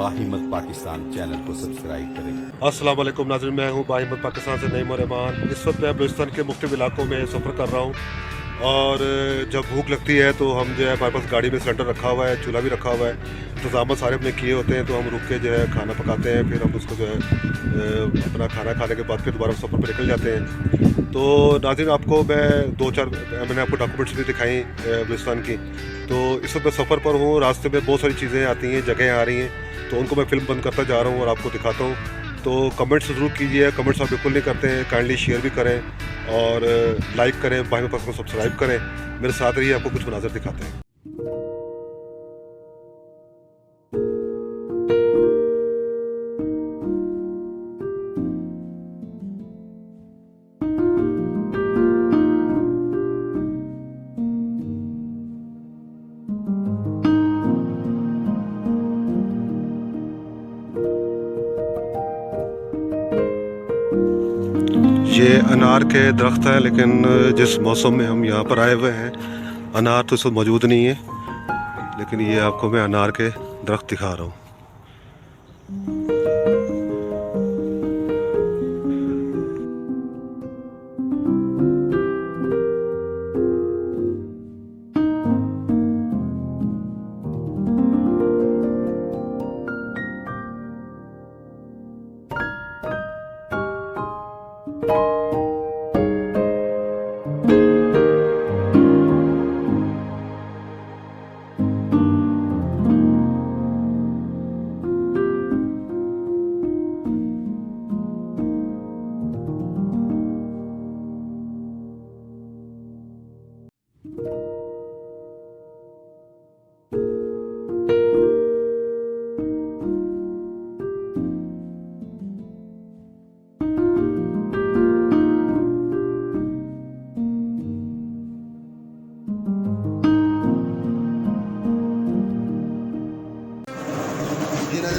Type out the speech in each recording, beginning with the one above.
बाहिम्मत Pakistan channel को subscribe करें। अस्सलाम वालेकुम नाज़रीन, मैं हूं बाहिम्मत पाकिस्तान से नईम रहमान। इस वक्त मैं बलूचिस्तान के मुख्तलिफ इलाकों में सफ़र कर रहा हूं और जब भूख लगती है तो हम जो है हमारे पास गाड़ी में सिलेंडर रखा हुआ है, चूल्हा भी रखा हुआ है, इंतजाम सारे अपने किए होते हैं। तो हम रुक के जो है खाना पकाते हैं, फिर हम उसको जो है अपना खाना खाने के बाद फिर दोबारा सफ़र पर निकल जाते हैं। तो नाज़रीन, आपको मैं मैंने आपको डॉक्यूमेंट्स भी दिखाई बलूचिस्तान की। तो इस वक्त मैं सफ़र पर हूँ, रास्ते में बहुत सारी चीज़ें आती हैं, जगहें आ रही हैं, तो उनको मैं फ़िल्म बंद करता जा रहा हूँ और आपको दिखाता हूँ। तो कमेंट्स ज़रूर कीजिए, कमेंट्स आप बिल्कुल नहीं करते हैं, काइंडली शेयर भी करें और लाइक करें, बाहिम्मत पाकिस्तान को सब्सक्राइब करें। मेरे साथ रहिए, आपको कुछ मनाज़र दिखाते हैं। ये अनार के दरख्त हैं, लेकिन जिस मौसम में हम यहाँ पर आए हुए हैं अनार तो इस वक्त मौजूद नहीं है, लेकिन ये आपको मैं अनार के दरख्त दिखा रहा हूँ।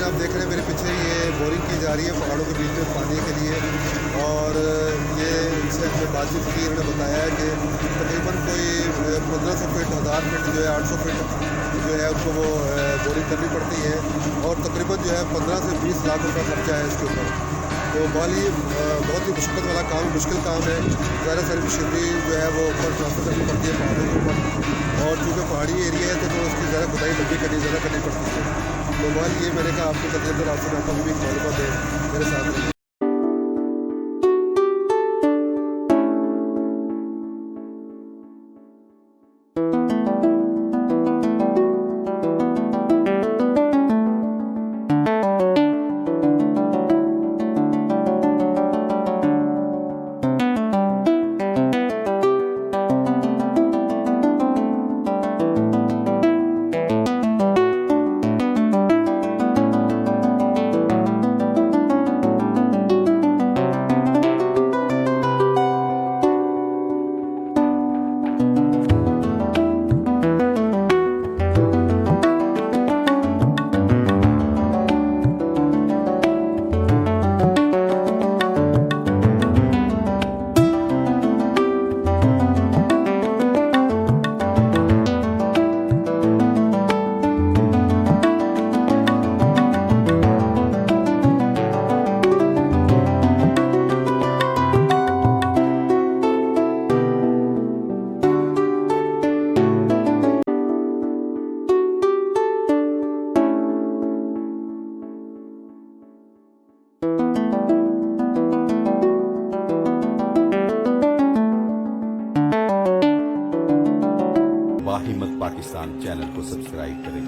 आप देख रहे हैं मेरे पीछे ये बोरिंग की जा रही है पहाड़ों के बीच में पानी के लिए। और ये इनसे हमने बातचीत की, इन्होंने बताया है कि तकरीबन कोई 1500 फीट, 1000 फीट जो है 800 फीट जो है उनको वो बोरिंग करनी पड़ती है और तकरीबन जो है 15 से 20 लाख रुपये खर्चा है इसके ऊपर। तो बाली बहुत ही मुश्किल वाला काम, मुश्किल काम है। ज़्यादा सारी मशीनरी जो है वो ऊपर ट्रांसफर करनी पड़ती है पहाड़ों के ऊपर, और चूँकि पहाड़ी एरिया है तो उसकी ज़्यादा खुदाई लंबी ज़्यादा करनी पड़ती है। तो बाल ये मैंने कहा आपको तकरीबन आपसे मैं कभी भी मालूमात है मेरे साथ रहिए। बाहिम्मत पाकिस्तान चैनल को सब्सक्राइब करें।